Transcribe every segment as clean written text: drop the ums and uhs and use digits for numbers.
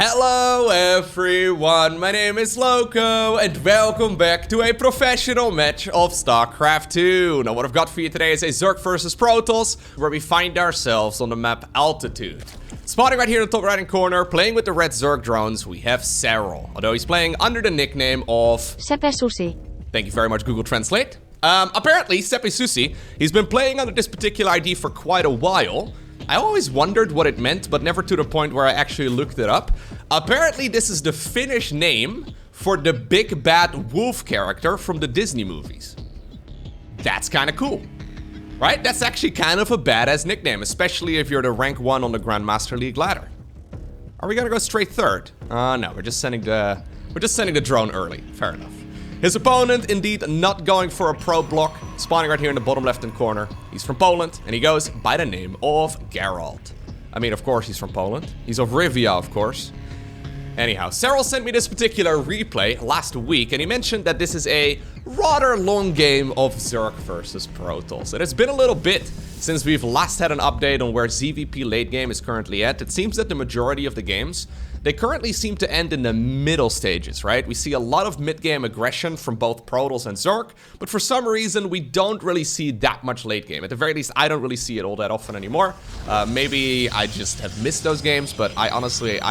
Hello everyone, my name is Lowko and welcome back to a professional match of StarCraft 2. Now what I've got for you today is a Zerg versus Protoss, where we find ourselves on the map Altitude. Spotting right here in the top right hand corner, playing with the red Zerg drones, we have Serral. Although he's playing under the nickname of... Sepesusi. Thank you very much, Google Translate. Apparently, Sepesusi, he's been playing under this particular ID for quite a while. I always wondered what it meant, but never to the point where I actually looked it up. Apparently, this is the Finnish name for the big bad wolf character from the Disney movies. That's kind of cool, right? That's actually kind of a badass nickname, especially if you're the rank 1 on the Grandmaster League ladder. Are we gonna go straight third? No, we're just sending the drone early. Fair enough. His opponent, indeed, not going for a pro block, spawning right here in the bottom left-hand corner. He's from Poland, and he goes by the name of Geralt. I mean, of course he's from Poland. He's of Rivia, of course. Anyhow, Serral sent me this particular replay last week, and he mentioned that this is a rather long game of Zerg versus Protoss. And it's been a little bit since we've last had an update on where ZVP late game is currently at. It seems that the majority of the games, they currently seem to end in the middle stages, right? We see a lot of mid-game aggression from both Protoss and Zerg, but for some reason, we don't really see that much late game. At the very least, I don't really see it all that often anymore. Maybe I just have missed those games, but I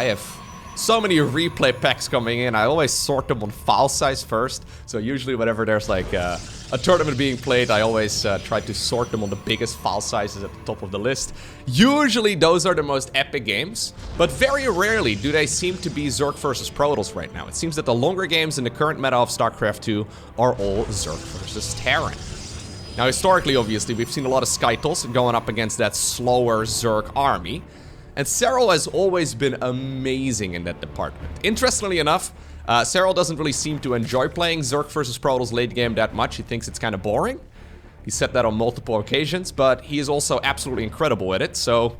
have so many replay packs coming in. I always sort them on file size first. So usually whenever there's like a tournament being played, I always try to sort them on the biggest file sizes at the top of the list. Usually those are the most epic games, but very rarely do they seem to be Zerg versus Protoss right now. It seems that the longer games in the current meta of StarCraft 2 are all Zerg versus Terran. Now historically, obviously, we've seen a lot of Skytles going up against that slower Zerg army. And Serral has always been amazing in that department. Interestingly enough, Serral doesn't really seem to enjoy playing Zerg versus Protoss late game that much. He thinks it's kind of boring. He said that on multiple occasions, but he is also absolutely incredible at it, so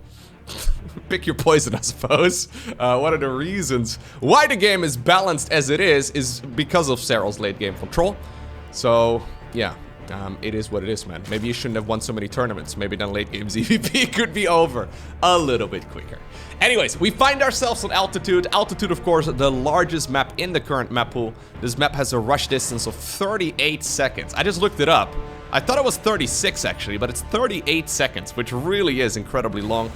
pick your poison, I suppose. One of the reasons why the game is balanced as it is because of Serral's late game control. So, yeah. It is what it is, man. Maybe you shouldn't have won so many tournaments. Maybe then late game ZVP could be over a little bit quicker. Anyways, we find ourselves on Altitude. Altitude, of course, the largest map in the current map pool. This map has a rush distance of 38 seconds. I just looked it up. I thought it was 36 actually, but it's 38 seconds, which really is incredibly long.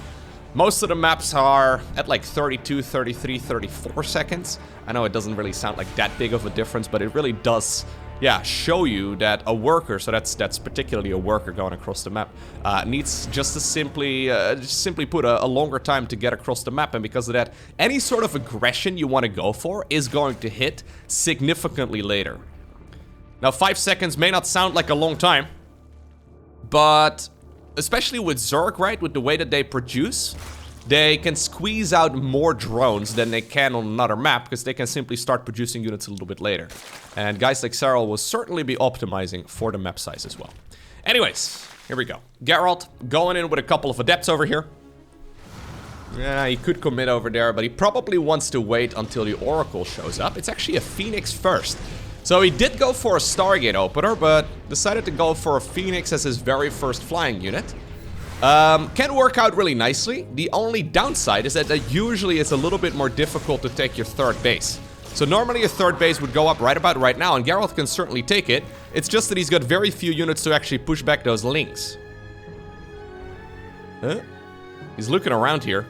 Most of the maps are at like 32, 33, 34 seconds. I know it doesn't really sound like that big of a difference, but it really does, yeah, show you that a worker, so that's particularly a worker going across the map, needs just to simply put a longer time to get across the map, and because of that, any sort of aggression you want to go for is going to hit significantly later. Now, 5 seconds may not sound like a long time, but especially with Zerg, right, with the way that they produce, they can squeeze out more drones than they can on another map, because they can simply start producing units a little bit later. And guys like Serral will certainly be optimizing for the map size as well. Anyways, here we go. Geralt going in with a couple of adepts over here. Yeah, he could commit over there, but he probably wants to wait until the Oracle shows up. It's actually a Phoenix first. So he did go for a Stargate opener, but decided to go for a Phoenix as his very first flying unit. Can work out really nicely. The only downside is that usually it's a little bit more difficult to take your third base. So normally a third base would go up right about right now, and Geralt can certainly take it. It's just that he's got very few units to actually push back those links. Huh? He's looking around here.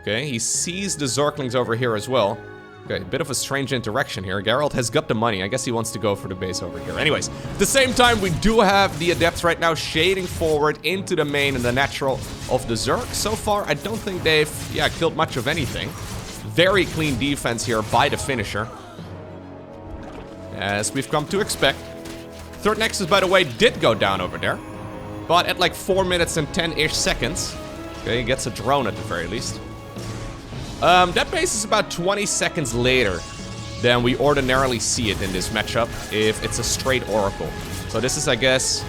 Okay, he sees the Zerglings over here as well. Okay, a bit of a strange interaction here. Geralt has got the money. I guess he wants to go for the base over here. Anyways, at the same time, we do have the Adepts right now shading forward into the main and the natural of the Zerg. So far, I don't think they've, killed much of anything. Very clean defense here by the finisher, as we've come to expect. Third Nexus, by the way, did go down over there, but at like 4 minutes and 10-ish seconds. Okay, he gets a drone at the very least. That base is about 20 seconds later than we ordinarily see it in this matchup if it's a straight Oracle. So this is, I guess,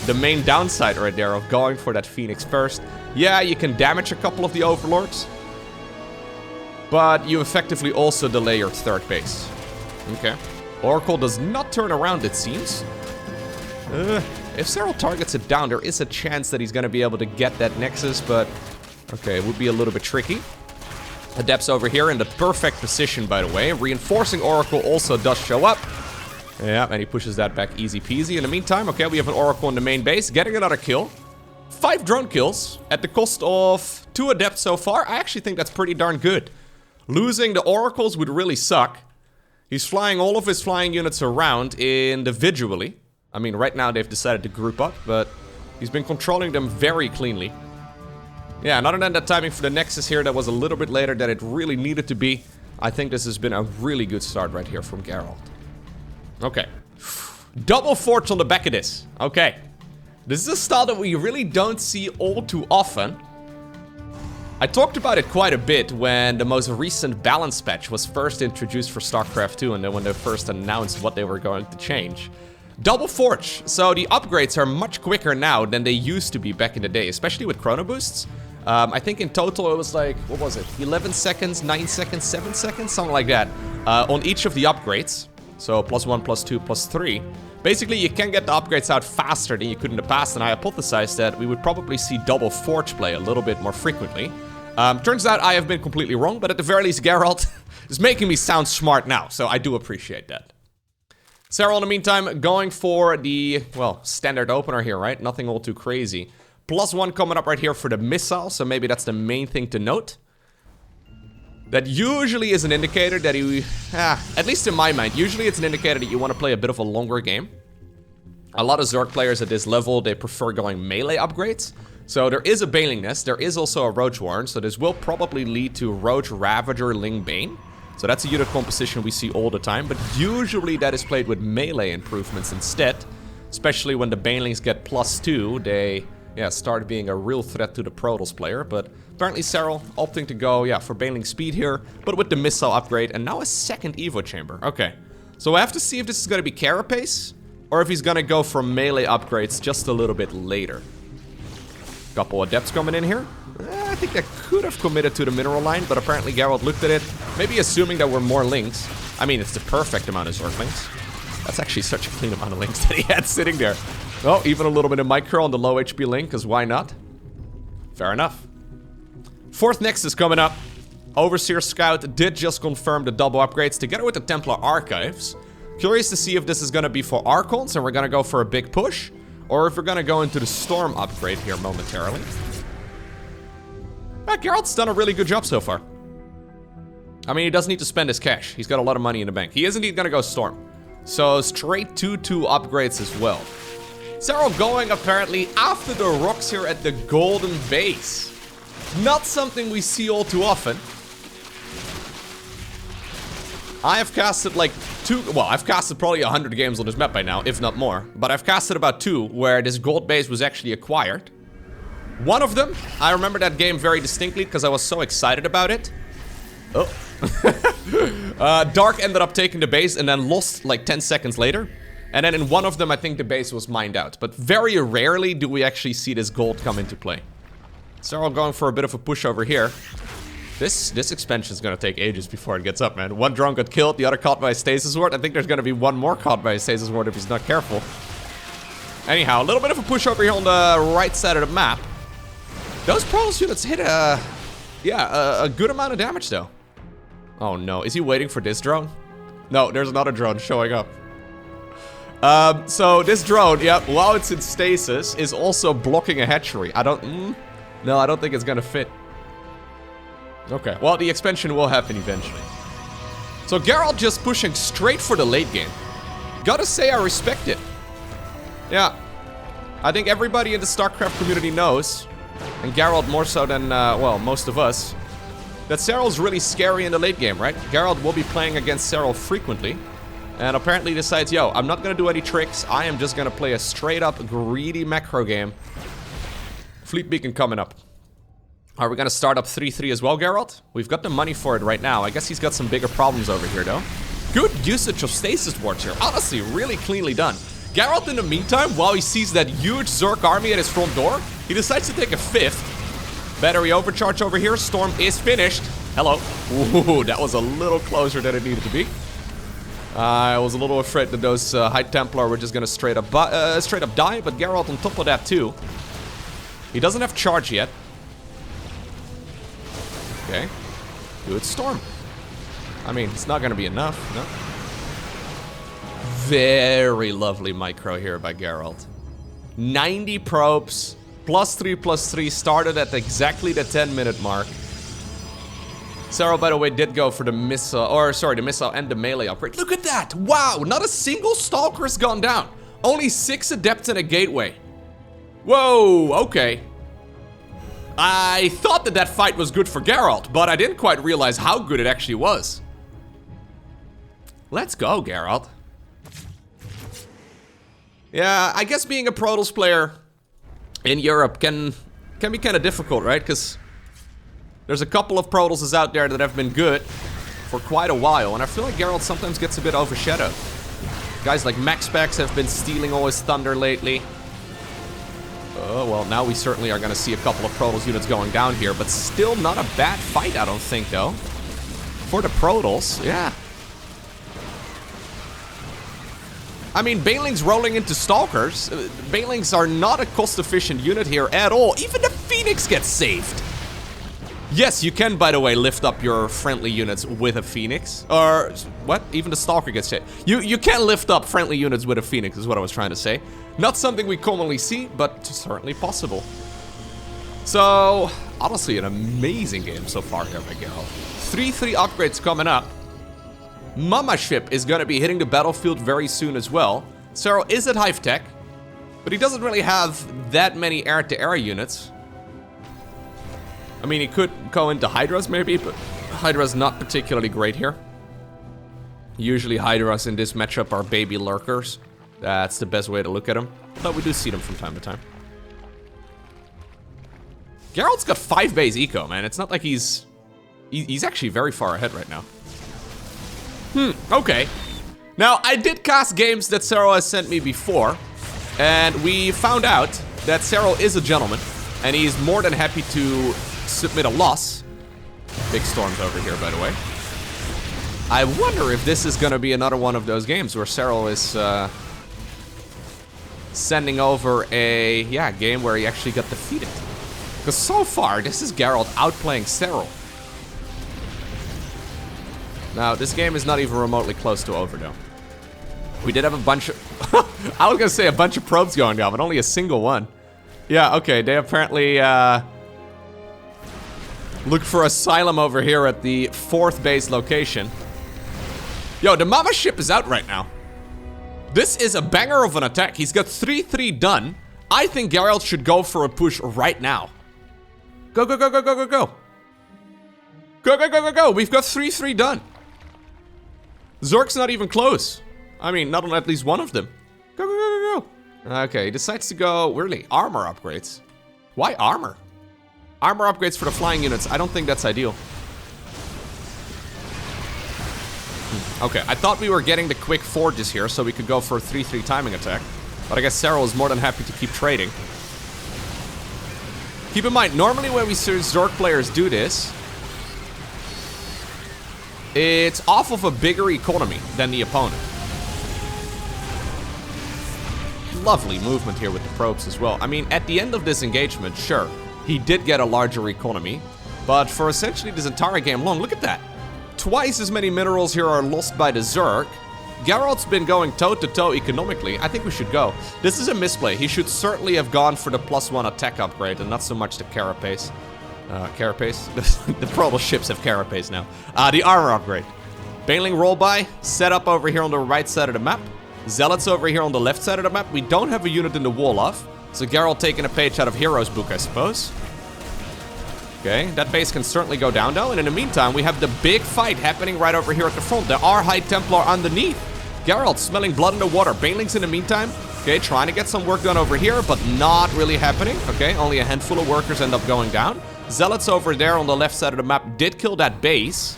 the main downside right there of going for that Phoenix first. Yeah, you can damage a couple of the Overlords, but you effectively also delay your third base. Okay. Oracle does not turn around, it seems. If Serral targets it down, there is a chance that he's going to be able to get that Nexus, but okay, it would be a little bit tricky. Adepts over here in the perfect position, by the way. Reinforcing Oracle also does show up. Yeah, and he pushes that back easy peasy. In the meantime, okay, we have an Oracle in the main base, getting another kill. 5 drone kills at the cost of 2 Adepts so far. I actually think that's pretty darn good. Losing the Oracles would really suck. He's flying all of his flying units around individually. I mean, right now they've decided to group up, but he's been controlling them very cleanly. Yeah, and other than that timing for the Nexus here, that was a little bit later than it really needed to be. I think this has been a really good start right here from Geralt. Okay. Double forts on the back of this. Okay. This is a style that we really don't see all too often. I talked about it quite a bit when the most recent balance patch was first introduced for StarCraft 2 and then when they first announced what they were going to change. Double forge. So the upgrades are much quicker now than they used to be back in the day, especially with chrono boosts. I think in total it was like, what was it? 11 seconds, 9 seconds, 7 seconds, something like that. On each of the upgrades. So +1, +2, +3. Basically, you can get the upgrades out faster than you could in the past, and I hypothesized that we would probably see double forge play a little bit more frequently. Turns out I have been completely wrong, but at the very least, Geralt is making me sound smart now, so I do appreciate that. Serral, in the meantime, going for the, well, standard opener here, right? Nothing all too crazy. +1 coming up right here for the missile, so maybe that's the main thing to note. That usually is an indicator that you, at least in my mind, usually it's an indicator that you want to play a bit of a longer game. A lot of Zerg players at this level, they prefer going melee upgrades. So there is a Baneling Nest, there is also a Roach Warren, so this will probably lead to Roach, Ravager, Ling Bane. So that's a unit composition we see all the time, but usually that is played with melee improvements instead. Especially when the Banelings get +2, they start being a real threat to the Protoss player. But apparently Serral opting to go, for Baneling speed here, but with the missile upgrade, and now a second Evo chamber. Okay, so I have to see if this is going to be Carapace, or if he's going to go for melee upgrades just a little bit later. Couple Adepts coming in here. I think that could have committed to the mineral line, but apparently Geralt looked at it, maybe assuming there were more links. I mean, it's the perfect amount of Zerglings. That's actually such a clean amount of links that he had sitting there. Oh, even a little bit of micro on the low HP link, because why not? Fair enough. 4th Nexus coming up. Overseer Scout did just confirm the double upgrades together with the Templar Archives. Curious to see if this is going to be for Archons and we're going to go for a big push, or if we're going to go into the Storm upgrade here momentarily. Geralt's done a really good job so far. I mean, he doesn't need to spend his cash. He's got a lot of money in the bank. He is indeed going to go Storm. So straight 2-2 upgrades as well. Serral going apparently after the rocks here at the Golden Base. Not something we see all too often. I have casted like 2, well, I've casted probably 100 games on this map by now, if not more. But I've casted about 2 where this gold base was actually acquired. One of them, I remember that game very distinctly because I was so excited about it. Oh. Dark ended up taking the base and then lost like 10 seconds later. And then in one of them, I think the base was mined out. But very rarely do we actually see this gold come into play. Serral going for a bit of a push over here. This expansion is going to take ages before it gets up, man. One drone got killed, the other caught by a stasis ward. I think there's going to be one more caught by a stasis ward if he's not careful. Anyhow, a little bit of a push over here on the right side of the map. Those Protoss units hit a good amount of damage though. Oh no, is he waiting for this drone? No, there's another drone showing up. So this drone, while it's in stasis, is also blocking a hatchery. No, I don't think it's gonna fit. Okay, well, the expansion will happen eventually. So Geralt just pushing straight for the late game. Gotta say, I respect it. Yeah, I think everybody in the StarCraft community knows, and Geralt more so than, well, most of us, that Serral's really scary in the late game, right? Geralt will be playing against Serral frequently, and apparently decides, yo, I'm not gonna do any tricks, I am just gonna play a straight-up greedy macro game. Fleet Beacon coming up. Are we gonna start up 3-3 as well, Geralt? We've got the money for it right now. I guess he's got some bigger problems over here, though. Good usage of stasis wards here. Honestly, really cleanly done. Geralt, in the meantime, while he sees that huge Zerg army at his front door, he decides to take a 5th. Battery overcharge over here. Storm is finished. Hello. Ooh, that was a little closer than it needed to be. I was a little afraid that those High Templar were just gonna straight up die, but Geralt on top of that too. He doesn't have charge yet. Okay. Good storm. I mean, it's not gonna be enough, no? Very lovely micro here by Geralt. 90 probes, +3/+3, started at exactly the 10-minute mark. Serral, by the way, did go for the missile, or sorry, the missile and the melee upgrade. Look at that! Wow, not a single Stalker has gone down. Only 6 Adepts and a Gateway. Whoa, okay. I thought that that fight was good for Geralt, but I didn't quite realize how good it actually was. Let's go, Geralt. Yeah, I guess being a Protoss player in Europe can be kind of difficult, right? Because there's a couple of Protosses out there that have been good for quite a while, and I feel like Geralt sometimes gets a bit overshadowed. Guys like MaxPax have been stealing all his thunder lately. Oh, well, now we certainly are going to see a couple of Protoss units going down here, but still not a bad fight, I don't think, though. For the Protoss, yeah. I mean, Banelings rolling into Stalkers. Banelings are not a cost-efficient unit here at all. Even the Phoenix gets saved. Yes, you can, by the way, lift up your friendly units with a Phoenix. Or, what? Even the Stalker gets hit. You can lift up friendly units with a Phoenix, is what I was trying to say. Not something we commonly see, but certainly possible. So, honestly, an amazing game so far here by Geralt. 3/3 upgrades coming up. Mama Ship is going to be hitting the battlefield very soon as well. Serral is at Hive Tech, but he doesn't really have that many air-to-air units. I mean, he could go into Hydras maybe, but Hydra's not particularly great here. Usually Hydras in this matchup are baby lurkers. That's the best way to look at them, but we do see them from time to time. Geralt's got 5 base eco, man. It's not like he's actually very far ahead right now. Okay. Now, I did cast games that Serral has sent me before, and we found out that Serral is a gentleman, and he's more than happy to submit a loss. Big storms over here, by the way. I wonder if this is gonna be another one of those games where Serral is sending over a, game where he actually got defeated. Because so far, this is Geralt outplaying Serral. Now, this game is not even remotely close to over, though. We did have a bunch of... I was gonna say a bunch of probes going down, but only a single one. Yeah, okay, they apparently looked for asylum over here at the 4th base location. Yo, the Mama Ship is out right now. This is a banger of an attack. He's got 3/3 done. I think Geralt should go for a push right now. Go, go, go, go, go, go, go. Go, go, go, go, go. We've got 3/3 done. Zork's not even close. I mean, not on at least one of them. Go, go, go, go, go. Okay, he decides to go, really, armor upgrades. Why armor? Armor upgrades for the flying units. I don't think that's ideal. Okay, I thought we were getting the quick forges here so we could go for a 3/3 timing attack. But I guess Serral is more than happy to keep trading. Keep in mind, normally when we see Zork players do this, it's off of a bigger economy than the opponent. Lovely movement here with the probes as well. I mean, at the end of this engagement, sure, he did get a larger economy, but for essentially this entire game long, look at that. Twice as many minerals here are lost by the Zerg. Geralt's been going toe-to-toe economically. I think we should go. This is a misplay. He should certainly have gone for the +1 attack upgrade and not so much the carapace. Carapace? The Protoss ships have carapace now. The armor upgrade. Baneling roll-by, set up over here on the right side of the map. Zealots over here on the left side of the map. We don't have a unit in the wall off, so Geralt taking a page out of Hero's book, I suppose. Okay, that base can certainly go down though, and in the meantime, we have the big fight happening right over here at the front. There are High Templar underneath. Geralt smelling blood in the water. Banelings in the meantime, okay, trying to get some work done over here, but not really happening. Okay, only a handful of workers end up going down. Zealots over there on the left side of the map did kill that base.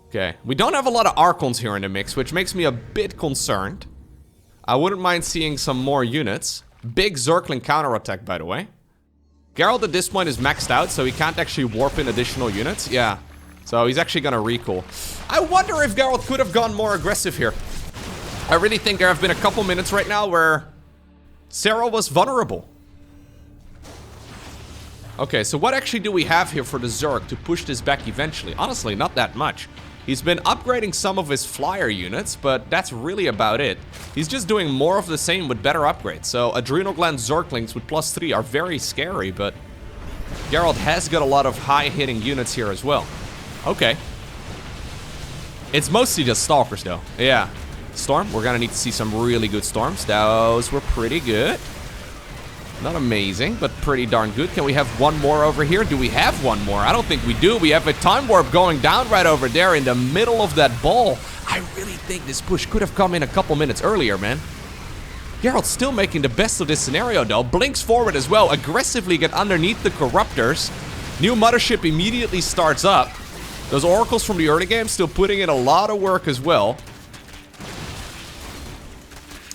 Okay, we don't have a lot of Archons here in the mix, which makes me a bit concerned. I wouldn't mind seeing some more units. Big Zergling counterattack, by the way. Geralt at this point is maxed out, so he can't actually warp in additional units. Yeah, so he's actually gonna recall. I wonder if Geralt could have gone more aggressive here. I really think there have been a couple minutes right now where Serral was vulnerable. Okay, so what actually do we have here for the Zerg to push this back eventually? Honestly, not that much. He's been upgrading some of his flyer units, but that's really about it. He's just doing more of the same with better upgrades. So Adrenal Gland Zerglings with +3 are very scary, but Geralt has got a lot of high-hitting units here as well. Okay. It's mostly just Stalkers, though. Yeah. Storm, we're gonna need to see some really good Storms. Those were pretty good. Not amazing, but pretty darn good. Can we have one more over here? Do we have one more? I don't think we do. We have a Time Warp going down right over there in the middle of that ball. I really think this push could have come in a couple minutes earlier, man. Geralt's still making the best of this scenario, though. Blinks forward as well. Aggressively get underneath the Corruptors. New Mothership immediately starts up. Those Oracles from the early game still putting in a lot of work as well.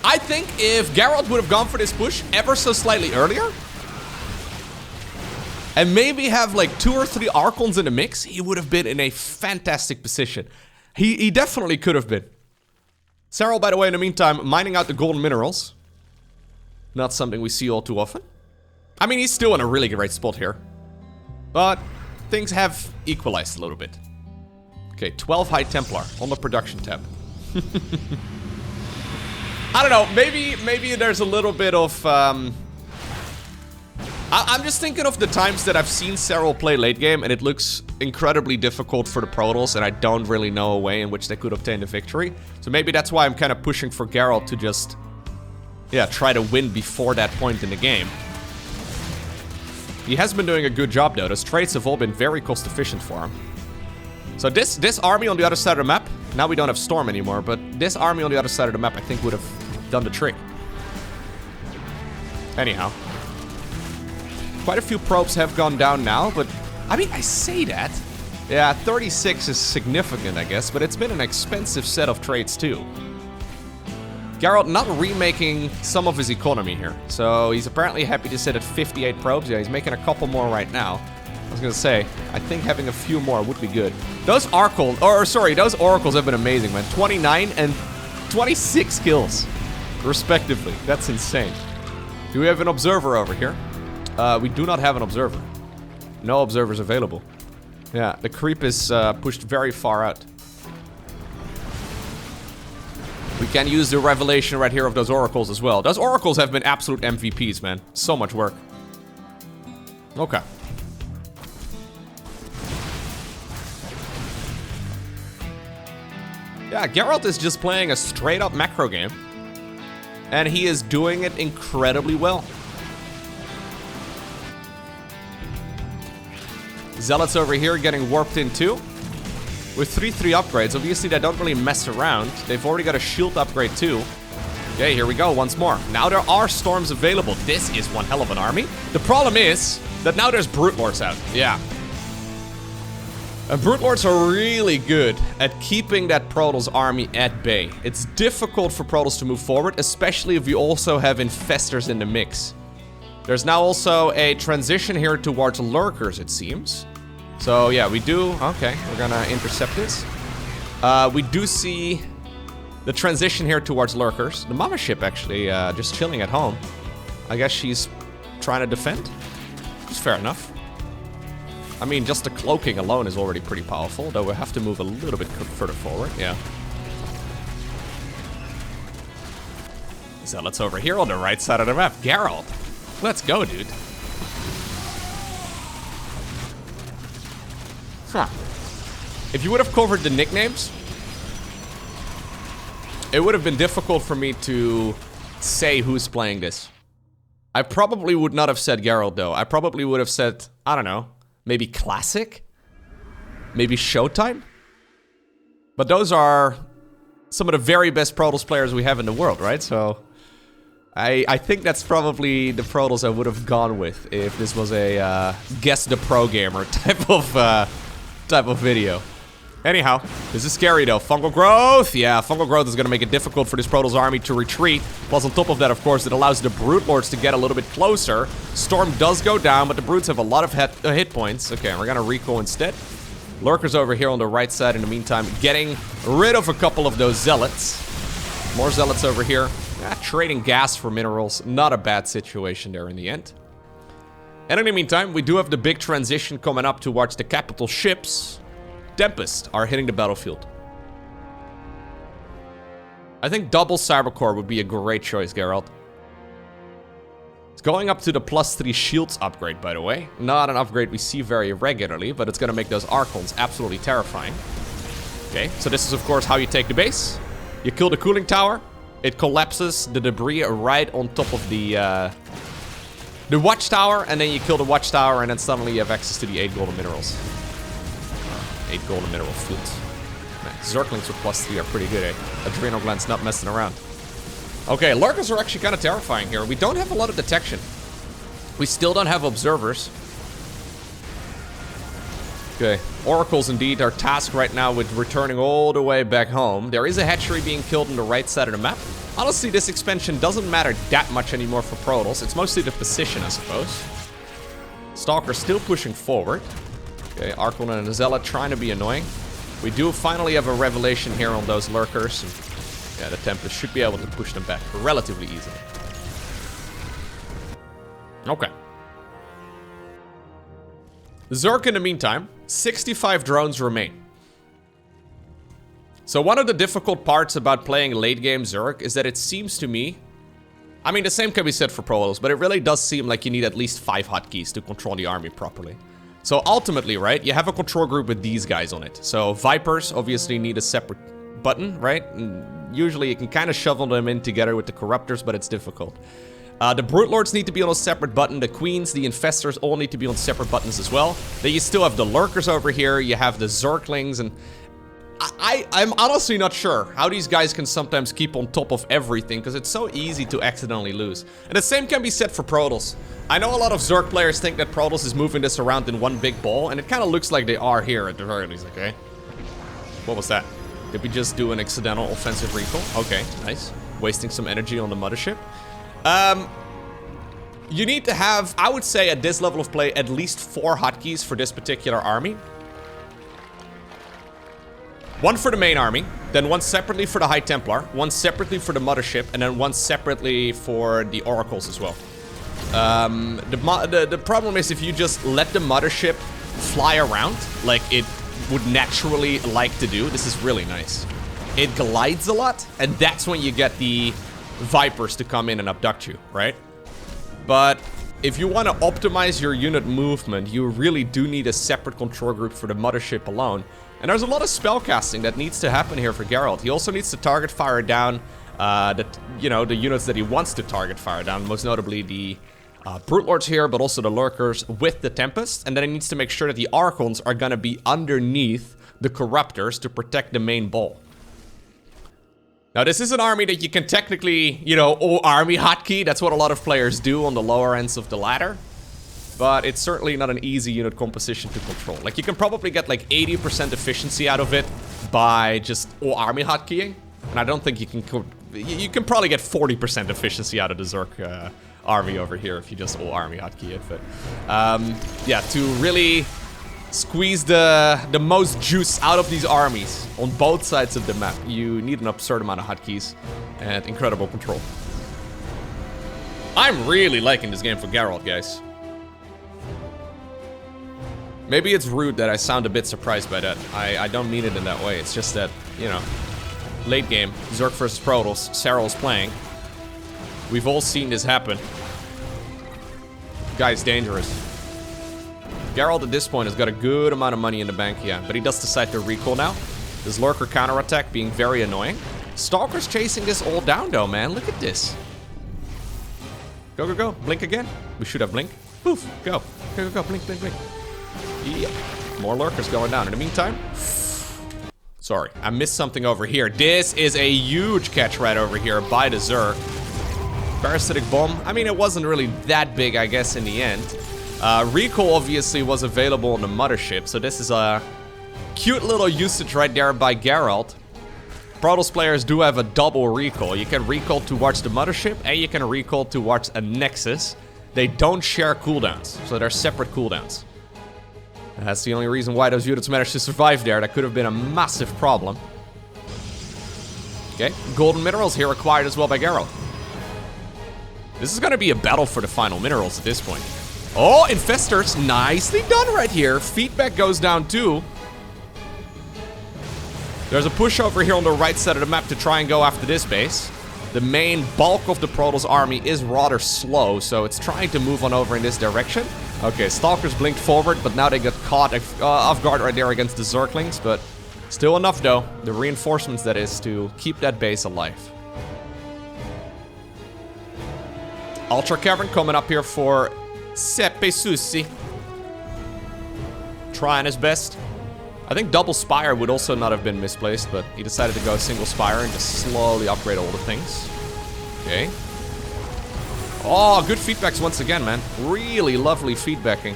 I think if Geralt would have gone for this push ever so slightly earlier, and maybe have like 2 or 3 Archons in the mix, he would have been in a fantastic position. He definitely could have been. Serral, by the way, in the meantime, mining out the golden minerals. Not something we see all too often. I mean, he's still in a really great spot here. But things have equalized a little bit. Okay, 12 High Templar on the production tab. I don't know, maybe there's a little bit of, I'm just thinking of the times that I've seen Serral play late game, and it looks incredibly difficult for the Protoss, and I don't really know a way in which they could obtain the victory. So maybe that's why I'm kind of pushing for Geralt to just, yeah, try to win before that point in the game. He has been doing a good job, though. Those trades have all been very cost efficient for him. So this army on the other side of the map, now we don't have Storm anymore, but this army on the other side of the map I think would have done the trick. Anyhow. Quite a few probes have gone down now, but I mean, I say that. Yeah, 36 is significant, I guess, but it's been an expensive set of trades too. Geralt not remaking some of his economy here. So he's apparently happy to sit at 58 probes. Yeah, he's making a couple more right now. I was gonna say, I think having a few more would be good. Those those Oracles have been amazing, man. 29 and 26 kills, respectively. That's insane. Do we have an observer over here? We do not have an observer. No observers available. Yeah, the creep is pushed very far out. We can use the revelation right here of those Oracles as well. Those Oracles have been absolute MVPs, man. So much work. Okay. Yeah, Geralt is just playing a straight-up macro game. And he is doing it incredibly well. Zealots over here getting warped in too. With 3/3 upgrades, obviously they don't really mess around. They've already got a shield upgrade too. Okay, here we go, once more. Now there are Storms available. This is one hell of an army. The problem is that now there's Brute Lords out. Yeah. And Brute Lords are really good at keeping that Protoss army at bay. It's difficult for Protoss to move forward, especially if you also have Infestors in the mix. There's now also a transition here towards Lurkers, it seems. So yeah, we do, okay, we're gonna intercept this. We do see the transition here towards Lurkers. The Mama ship actually just chilling at home. I guess she's trying to defend. It's fair enough. I mean, just the cloaking alone is already pretty powerful, though we have to move a little bit further forward, yeah. Zealots over here on the right side of the map. Geralt, let's go, dude. Huh. If you would have covered the nicknames, it would have been difficult for me to say who's playing this. I probably would not have said Geralt, though. I probably would have said, I don't know, maybe Classic? Maybe Showtime? But those are some of the very best Protoss players we have in the world, right? So I think that's probably the Protoss I would have gone with if this was a guess the pro gamer type of video. Anyhow, this is scary though. Fungal growth! Yeah, fungal growth is gonna make it difficult for this Protoss army to retreat. Plus on top of that, of course, it allows the Brute Lords to get a little bit closer. Storm does go down, but the Brutes have a lot of hit points. Okay, we're gonna recall instead. Lurkers over here on the right side in the meantime, getting rid of a couple of those Zealots. More Zealots over here. Trading gas for minerals. Not a bad situation there in the end. And in the meantime, we do have the big transition coming up towards the capital ships. Tempest are hitting the battlefield. I think double Cybercore would be a great choice, Geralt. It's going up to the +3 shields upgrade, by the way. Not an upgrade we see very regularly, but it's going to make those Archons absolutely terrifying. Okay, so this is, of course, how you take the base. You kill the cooling tower. It collapses the debris right on top of the watchtower, and then you kill the watchtower, and then suddenly you have access to the 8 golden minerals. 8 golden mineral flutes. Man, Zerglings with +3 are pretty good, eh? Adrenal glands not messing around. Okay, Lurkers are actually kind of terrifying here. We don't have a lot of detection. We still don't have observers. Okay, Oracles indeed are tasked right now with returning all the way back home. There is a hatchery being killed on the right side of the map. Honestly, this expansion doesn't matter that much anymore for Protoss. It's mostly the position, I suppose. Stalker still pushing forward. Okay, Archon and Zealot trying to be annoying. We do finally have a revelation here on those Lurkers. Yeah, the Tempest should be able to push them back relatively easily. Okay. Zerg in the meantime, 65 drones remain. So one of the difficult parts about playing late game Zerg is that it seems to me, I mean the same can be said for Protoss, but it really does seem like you need at least 5 hotkeys to control the army properly. So ultimately, right, you have a control group with these guys on it. So Vipers obviously need a separate button, right? And usually you can kind of shovel them in together with the Corruptors, but it's difficult. The Brute Lords need to be on a separate button. The Queens, the Infestors all need to be on separate buttons as well. Then you still have the Lurkers over here. You have the Zerglings, and I'm honestly not sure how these guys can sometimes keep on top of everything, because it's so easy to accidentally lose. And the same can be said for Protoss. I know a lot of Zerg players think that Protoss is moving this around in one big ball, and it kind of looks like they are here at the very least, okay? What was that? Did we just do an accidental offensive recall? Okay, nice. Wasting some energy on the mothership. You need to have, I would say at this level of play, at least 4 hotkeys for this particular army. 1 for the main army, then 1 separately for the High Templar, 1 separately for the mothership, and then 1 separately for the Oracles as well. The problem is if you just let the mothership fly around like it would naturally like to do, this is really nice. It glides a lot, and that's when you get the Vipers to come in and abduct you, right? But if you want to optimize your unit movement, you really do need a separate control group for the mothership alone. And there's a lot of spellcasting that needs to happen here for Geralt. He also needs to target fire down the units that he wants to target fire down, most notably the Brute Lords here, but also the Lurkers with the Tempest. And then he needs to make sure that the Archons are going to be underneath the Corruptors to protect the main ball. Now, this is an army that you can technically, all army hotkey. That's what a lot of players do on the lower ends of the ladder. But it's certainly not an easy unit composition to control. Like, you can probably get like 80% efficiency out of it by just all army hotkeying. And I don't think you can probably get 40% efficiency out of the Zerg army over here if you just all army hotkey it. But yeah, to really squeeze the most juice out of these armies on both sides of the map, you need an absurd amount of hotkeys and incredible control. I'm really liking this game for Geralt, guys. Maybe it's rude that I sound a bit surprised by that. I don't mean it in that way. It's just that, late game, Zerg versus Protoss, Serral's playing. We've all seen this happen. Guy's dangerous. Geralt at this point has got a good amount of money in the bank, yeah, but he does decide to recall now. This Lurker counterattack being very annoying. Stalker's chasing this all down though, man. Look at this. Go, go, go. Blink again. We should have blink. Poof. Go. Go, go, go. Blink, blink, blink. Yeah. More Lurkers going down. In the meantime... Sorry, I missed something over here. This is a huge catch right over here by the Zerg. Parasitic Bomb. I mean, it wasn't really that big, I guess, in the end. Recall obviously was available on the mothership, so this is a cute little usage right there by Geralt. Protoss players do have a double recall. You can recall towards the mothership and you can recall towards a Nexus. They don't share cooldowns, so they're separate cooldowns. And that's the only reason why those units managed to survive there. That could have been a massive problem. Okay, golden minerals here acquired as well by Geralt. This is going to be a battle for the final minerals at this point. Oh, Infestors, nicely done right here. Feedback goes down too. There's a push over here on the right side of the map to try and go after this base. The main bulk of the Protoss army is rather slow, so it's trying to move on over in this direction. Okay, Stalkers blinked forward, but now they got caught off guard right there against the Zerglings, but still enough though. The reinforcements, that is, to keep that base alive. Ultra Cavern coming up here for StarCraft. Trying his best. I think double Spire would also not have been misplaced, but he decided to go single Spire and just slowly upgrade all the things. Okay. Oh, good feedbacks once again, man. Really lovely feedbacking.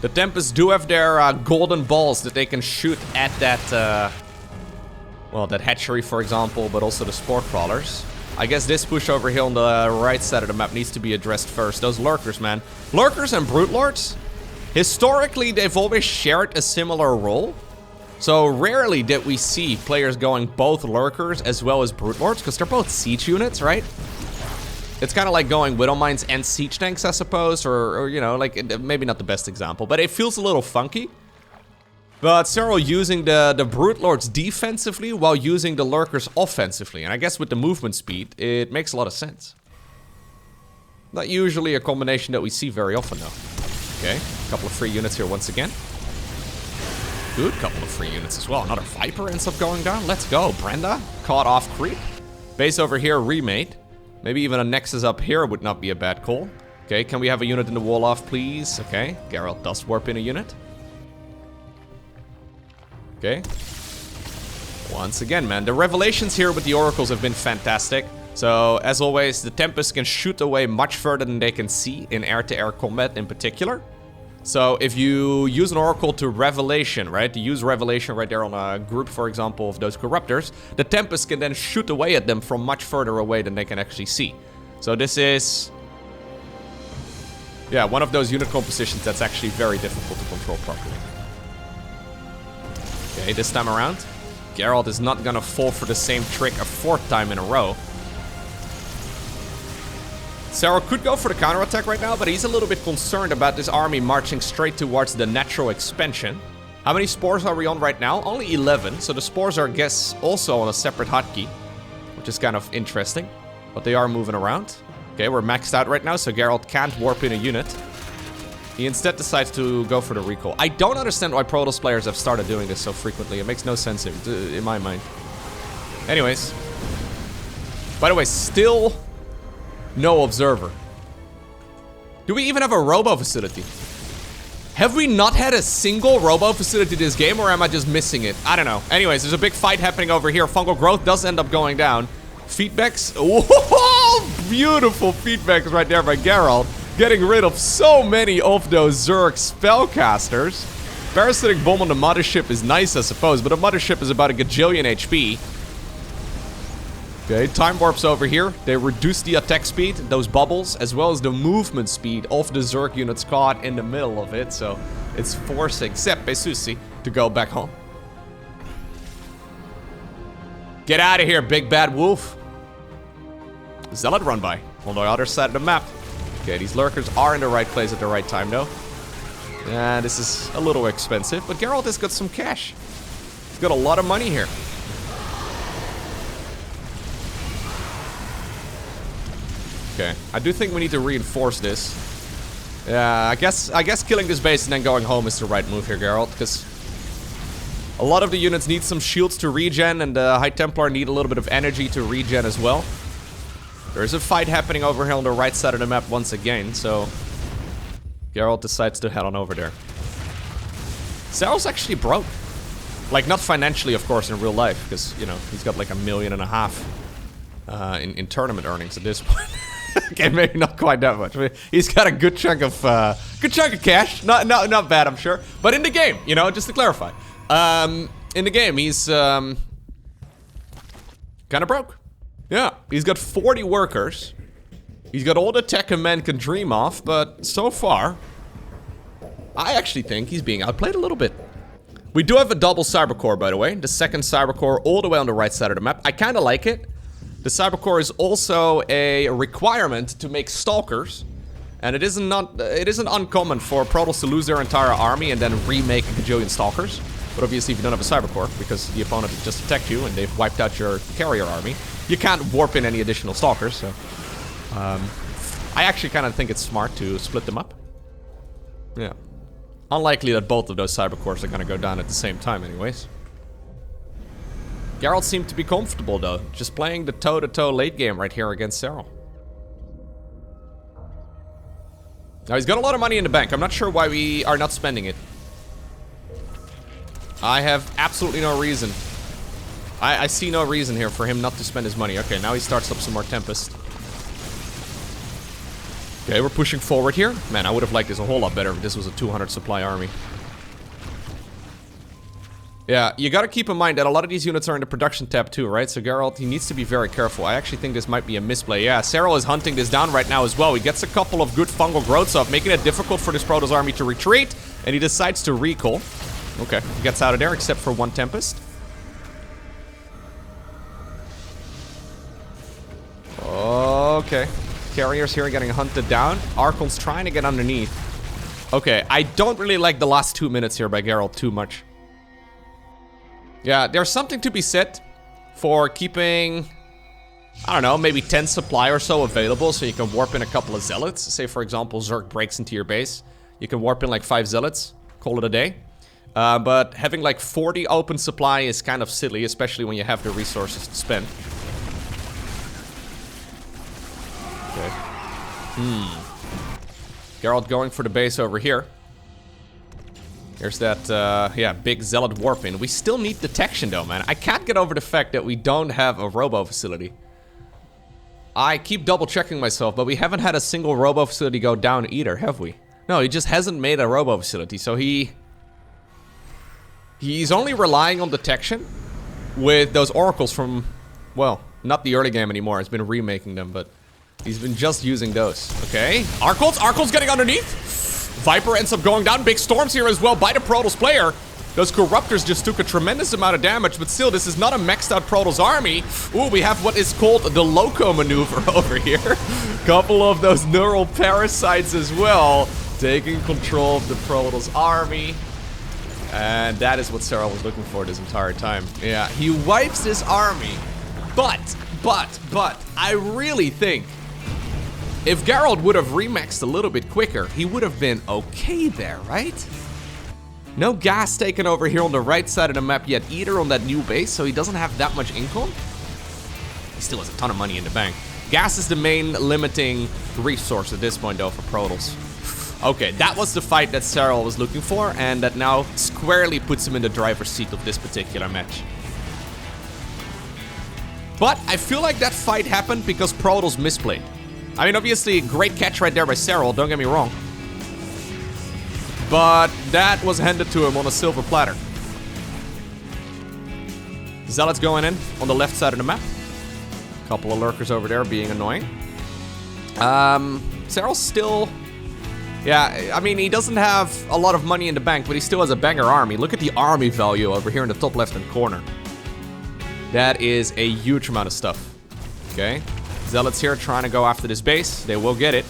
The Tempests do have their golden balls that they can shoot at that, well, that hatchery, for example, but also the Spore Crawlers. I guess this push over here on the right side of the map needs to be addressed first. Those Lurkers, man. Lurkers and Brute Lords, historically, they've always shared a similar role. So rarely did we see players going both Lurkers as well as Brute Lords, because they're both siege units, right? It's kind of like going Widowmines and siege tanks, I suppose, or, you know, like, maybe not the best example, but it feels a little funky. But Serral using the Brute Lords defensively while using the Lurkers offensively. And I guess with the movement speed, it makes a lot of sense. Not usually a combination that we see very often, though. Okay, a couple of free units here once again. Good couple of free units as well. Another Viper ends up going down. Let's go. Brenda, caught off creep. Base over here, remade. Maybe even a Nexus up here would not be a bad call. Okay, can we have a unit in the wall off, please? Okay, Geralt does warp in a unit. Okay. Once again, man, the revelations here with the Oracles have been fantastic. So, as always, the Tempests can shoot away much further than they can see in air-to-air combat in particular. So, if you use an Oracle to Revelation, right? To use Revelation right there on a group, for example, of those Corruptors, the Tempests can then shoot away at them from much further away than they can actually see. So, this is... yeah, one of those unit compositions that's actually very difficult to control properly. Okay, this time around, Geralt is not gonna fall for the same trick a fourth time in a row. Serral could go for the counterattack right now, but he's a little bit concerned about this army marching straight towards the natural expansion. How many spores are we on right now? Only 11, so the spores are, I guess, also on a separate hotkey, which is kind of interesting. But they are moving around. Okay, we're maxed out right now, so Geralt can't warp in a unit. He instead decides to go for the recall. I don't understand why Protoss players have started doing this so frequently. It makes no sense in my mind. Anyways. By the way, still no observer. Do we even have a robo facility? Have we not had a single robo facility this game, or am I just missing it? I don't know. Anyways, there's a big fight happening over here. Fungal growth does end up going down. Feedbacks. Whoa! Beautiful feedbacks right there by Geralt. Getting rid of so many of those Zerg spellcasters. Parasitic Bomb on the Mothership is nice, I suppose, but the Mothership is about a gajillion HP. Okay, Time Warps over here. They reduce the attack speed, those bubbles, as well as the movement speed of the Zerg units caught in the middle of it. So it's forcing StarCraft to go back home. Get out of here, big bad wolf. Zealot run by on the other side of the map. Okay, these Lurkers are in the right place at the right time, though. Yeah, this is a little expensive, but Geralt has got some cash. He's got a lot of money here. Okay, I do think we need to reinforce this. Yeah, I guess killing this base and then going home is the right move here, Geralt, because a lot of the units need some shields to regen, and the High Templar need a little bit of energy to regen as well. There's a fight happening over here on the right side of the map once again, so Geralt decides to head on over there. Serral's actually broke. Like, not financially, of course, in real life, because, you know, he's got like $1.5 million in tournament earnings at this point. Okay, maybe not quite that much. But he's got a good chunk of cash. Not bad, I'm sure. But in the game, you know, just to clarify, in the game, he's kind of broke. Yeah, he's got 40 workers. He's got all the tech a man can dream of, but so far, I actually think he's being outplayed a little bit. We do have a double Cybercore, by the way. The second Cybercore all the way on the right side of the map. I kind of like it. The Cybercore is also a requirement to make Stalkers. And it isn't uncommon for Protoss to lose their entire army and then remake a gajillion Stalkers. But obviously if you don't have a Cybercore, because the opponent has just attacked you and they've wiped out your carrier army, you can't warp in any additional Stalkers, so... I actually kind of think it's smart to split them up. Yeah. Unlikely that both of those Cybercores are gonna go down at the same time anyways. Geralt seemed to be comfortable though, just playing the toe-to-toe late game right here against Serral. Now he's got a lot of money in the bank. I'm not sure why we are not spending it. I have absolutely no reason. I see no reason here for him not to spend his money. Okay, now he starts up some more Tempest. Okay, we're pushing forward here. Man, I would have liked this a whole lot better if this was a 200 supply army. Yeah, you gotta keep in mind that a lot of these units are in the production tab too, right? So Geralt, he needs to be very careful. I actually think this might be a misplay. Yeah, Serral is hunting this down right now as well. He gets a couple of good fungal growths off, making it difficult for this Protoss army to retreat. And he decides to recall. Okay, he gets out of there except for one Tempest. Okay. Carriers here getting hunted down. Archon's trying to get underneath. Okay, I don't really like the last 2 minutes here by Geralt too much. Yeah, there's something to be said for keeping, I don't know, maybe 10 supply or so available so you can warp in a couple of Zealots. Say, for example, Zerg breaks into your base. You can warp in like 5 Zealots, call it a day. But having like 40 open supply is kind of silly, especially when you have the resources to spend. Okay. Geralt going for the base over here. Here's that, yeah, big Zealot warp in. We still need detection though, man. I can't get over the fact that we don't have a robo facility. I keep double checking myself, but we haven't had a single robo facility go down either, have we? No, he just hasn't made a robo facility, so he's only relying on detection with those oracles from, well, not the early game anymore. It's been remaking them, but he's been just using those. Okay, Archon's getting underneath. Viper ends up going down. Big storms here as well by the Protoss player. Those Corruptors just took a tremendous amount of damage, but still, this is not a maxed out Protoss army. Ooh, we have what is called the Loko maneuver over here. Couple of those neural parasites as well, taking control of the Protoss army. And that is what Serral was looking for this entire time. Yeah, he wipes this army. But, I really think if Geralt would have remaxed a little bit quicker, he would have been okay there, right? No gas taken over here on the right side of the map yet either on that new base, so he doesn't have that much income. He still has a ton of money in the bank. Gas is the main limiting resource at this point though for Protoss. Okay, that was the fight that Serral was looking for, and that now squarely puts him in the driver's seat of this particular match. But I feel like that fight happened because Protoss misplayed. I mean, obviously, great catch right there by Serral, don't get me wrong. But that was handed to him on a silver platter. Zealots going in on the left side of the map. Couple of lurkers over there being annoying. Serral's still... Yeah, I mean, he doesn't have a lot of money in the bank, but he still has a banger army. Look at the army value over here in the top left-hand corner. That is a huge amount of stuff. Okay. Zealots here trying to go after this base. They will get it.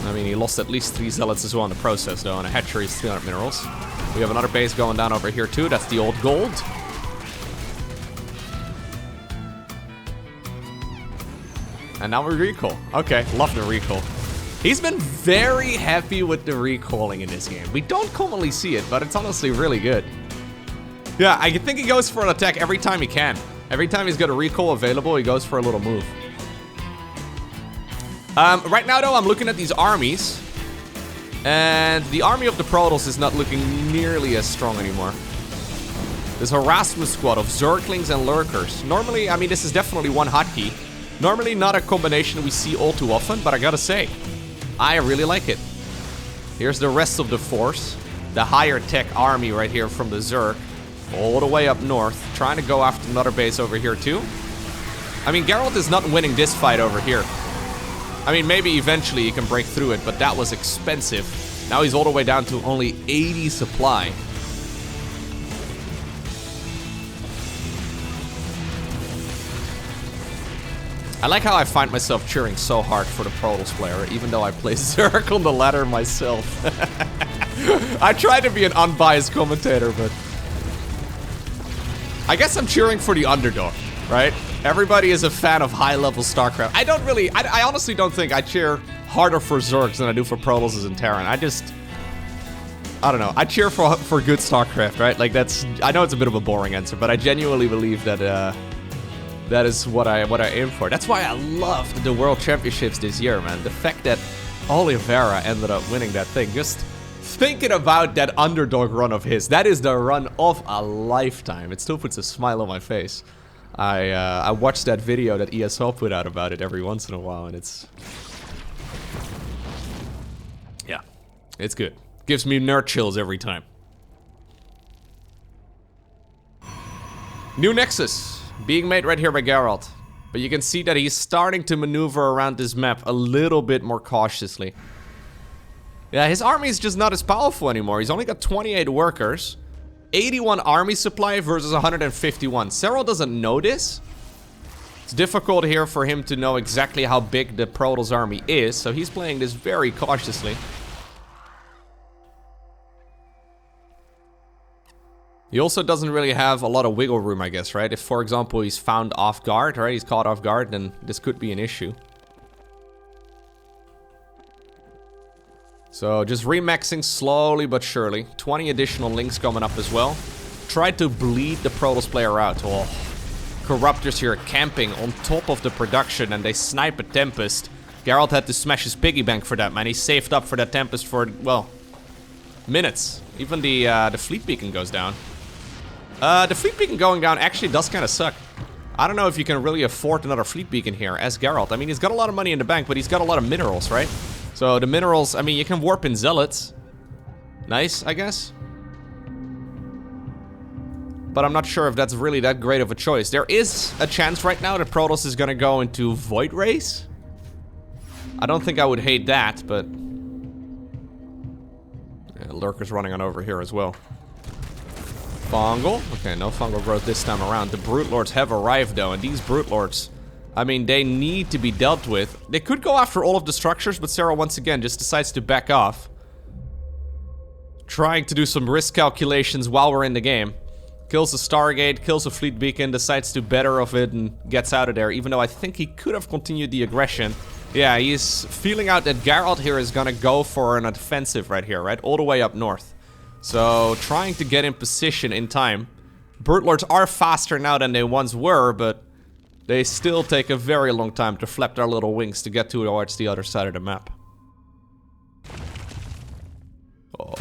I mean, he lost at least 3 Zealots as well in the process, though, and a hatchery is 300 minerals. We have another base going down over here, too. That's the old gold. And now we recall. Okay, love the recall. He's been very happy with the recalling in this game. We don't commonly see it, but it's honestly really good. Yeah, I think he goes for an attack every time he can. Every time he's got a recall available, he goes for a little move. Right now, though, I'm looking at these armies. And the army of the Protoss is not looking nearly as strong anymore. This harassment squad of Zerglings and Lurkers. Normally, I mean, this is definitely one hotkey. Normally not a combination we see all too often, but I gotta say, I really like it. Here's the rest of the force. The higher tech army right here from the Zerg. All the way up north, trying to go after another base over here too. I mean, Geralt is not winning this fight over here. I mean, maybe eventually he can break through it, but that was expensive. Now he's all the way down to only 80 supply. I like how I find myself cheering so hard for the Protoss player, even though I play Zerg on the ladder myself. I try to be an unbiased commentator, but... I guess I'm cheering for the underdog, right? Everybody is a fan of high-level StarCraft. I honestly don't think I cheer harder for Zergs than I do for Protosses and Terran. I don't know. I cheer for good StarCraft, right? Like, that's... I know it's a bit of a boring answer, but I genuinely believe that, that is what I aim for. That's why I loved the World Championships this year, man. The fact that Oliveira ended up winning that thing. Just thinking about that underdog run of his. That is the run of a lifetime. It still puts a smile on my face. I watch that video that ESL put out about it every once in a while, and it's... yeah, it's good. Gives me nerd chills every time. New Nexus. Being made right here by Geralt. But you can see that he's starting to maneuver around this map a little bit more cautiously. Yeah, his army is just not as powerful anymore. He's only got 28 workers. 81 army supply versus 151. Serral doesn't know this. It's difficult here for him to know exactly how big the Protoss army is, so he's playing this very cautiously. He also doesn't really have a lot of wiggle room, I guess, right? If, for example, he's found off guard, right? He's caught off guard, then this could be an issue. So, just remaxing slowly but surely. 20 additional links coming up as well. Try to bleed the Protoss player out. Oh, Corruptors here camping on top of the production, and they snipe a Tempest. Geralt had to smash his piggy bank for that, man. He saved up for that Tempest for, well, minutes. Even the fleet beacon goes down. The fleet beacon going down actually does kind of suck. I don't know if you can really afford another fleet beacon here as Geralt. I mean, he's got a lot of money in the bank, but he's got a lot of minerals, right? So the minerals, I mean, you can warp in Zealots. Nice, I guess. But I'm not sure if that's really that great of a choice. There is a chance right now that Protoss is gonna go into Void Race. I don't think I would hate that, but... yeah, Lurker's running on over here as well. Fungal. Okay, no fungal growth this time around. The Brute Lords have arrived, though, and these Brute Lords, I mean, they need to be dealt with. They could go after all of the structures, but Serral once again just decides to back off. Trying to do some risk calculations while we're in the game. Kills the Stargate, kills a fleet beacon, decides to better of it and gets out of there, even though I think he could have continued the aggression. Yeah, he's feeling out that Geralt here is gonna go for an offensive right here, right? All the way up north. So, trying to get in position in time. Brute Lords are faster now than they once were, but they still take a very long time to flap their little wings to get towards the other side of the map. Oh.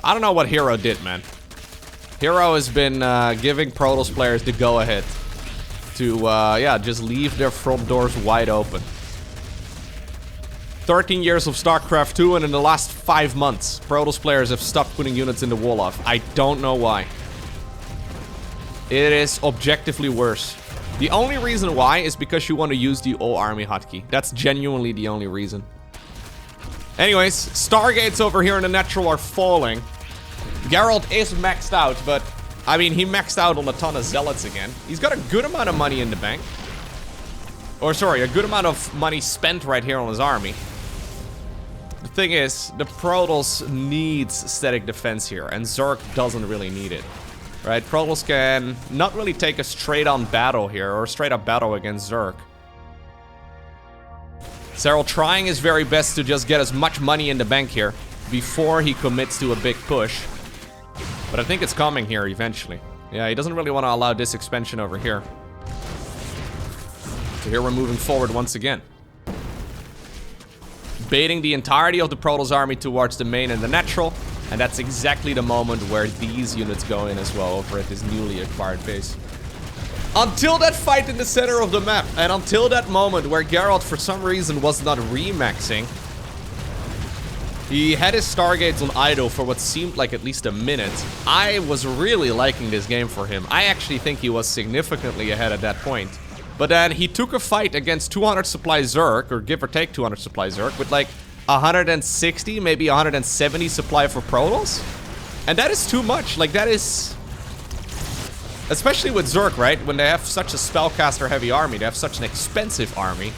I don't know what Hero did, man. Hero has been giving Protoss players the go-ahead to, yeah, just leave their front doors wide open. 13 years of StarCraft 2, and in the last 5 months, Protoss players have stopped putting units in the wall off. I don't know why. It is objectively worse. The only reason why is because you want to use the all army hotkey. That's genuinely the only reason. Anyways, Stargates over here in the natural are falling. Geralt is maxed out, but I mean, he maxed out on a ton of Zealots again. He's got a good amount of money in the bank. Or sorry, a good amount of money spent right here on his army. The thing is, the Protoss needs static defense here, and Zerg doesn't really need it. Right? Protoss can not really take a straight-on battle here, or straight-up battle against Zerg. Serral trying his very best to just get as much money in the bank here before he commits to a big push. But I think it's coming here eventually. Yeah, he doesn't really want to allow this expansion over here. So here we're moving forward once again. Baiting the entirety of the Protoss army towards the main and the natural. And that's exactly the moment where these units go in as well over at this newly acquired base. Until that fight in the center of the map, and until that moment where Geralt for some reason was not remaxing, he had his Stargates on idle for what seemed like at least a minute. I was really liking this game for him. I actually think he was significantly ahead at that point. But then he took a fight against 200 supply Zerg, or give or take 200 supply Zerg, with like 160, maybe 170 supply for Protoss. And that is too much. Like, that is... Especially with Zerg, right? When they have such a spellcaster-heavy army, they have such an expensive army,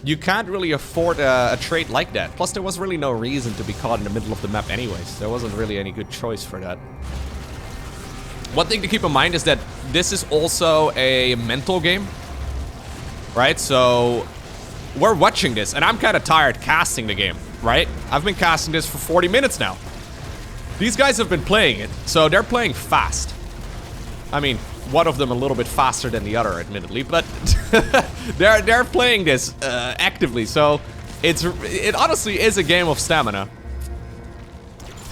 you can't really afford a trait like that. Plus, there was really no reason to be caught in the middle of the map anyways. There wasn't really any good choice for that. One thing to keep in mind is that this is also a mental game, right? So, we're watching this, and I'm kind of tired casting the game, right? I've been casting this for 40 minutes now. These guys have been playing it, so they're playing fast. I mean, one of them a little bit faster than the other, admittedly, but they're playing this actively, so it honestly is a game of stamina.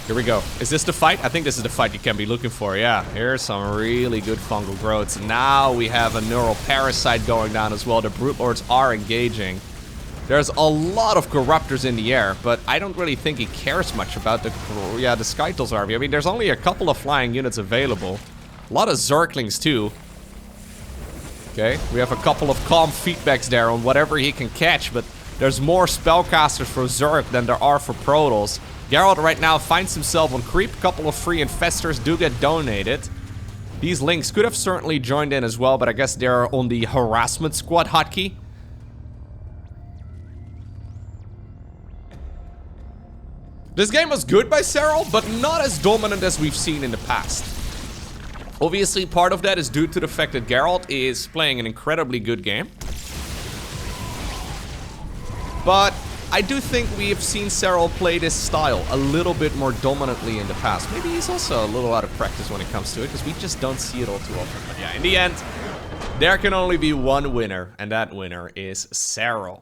Here we go. Is this the fight? I think this is the fight you can be looking for. Yeah, here's some really good fungal growths. Now we have a neural parasite going down as well. The brute lords are engaging. There's a lot of corruptors in the air, but I don't really think he cares much about the Skytles army. I mean, there's only a couple of flying units available. A lot of Zerglings too. Okay, we have a couple of calm feedbacks there on whatever he can catch, but there's more spellcasters for Zerg than there are for Protoss. Geralt right now finds himself on creep. A couple of free infestors do get donated. These links could have certainly joined in as well, but I guess they're on the harassment squad hotkey. This game was good by Serral, but not as dominant as we've seen in the past. Obviously, part of that is due to the fact that Geralt is playing an incredibly good game. But I do think we have seen Serral play this style a little bit more dominantly in the past. Maybe he's also a little out of practice when it comes to it, because we just don't see it all too often. But yeah, in the end, there can only be one winner, and that winner is Serral.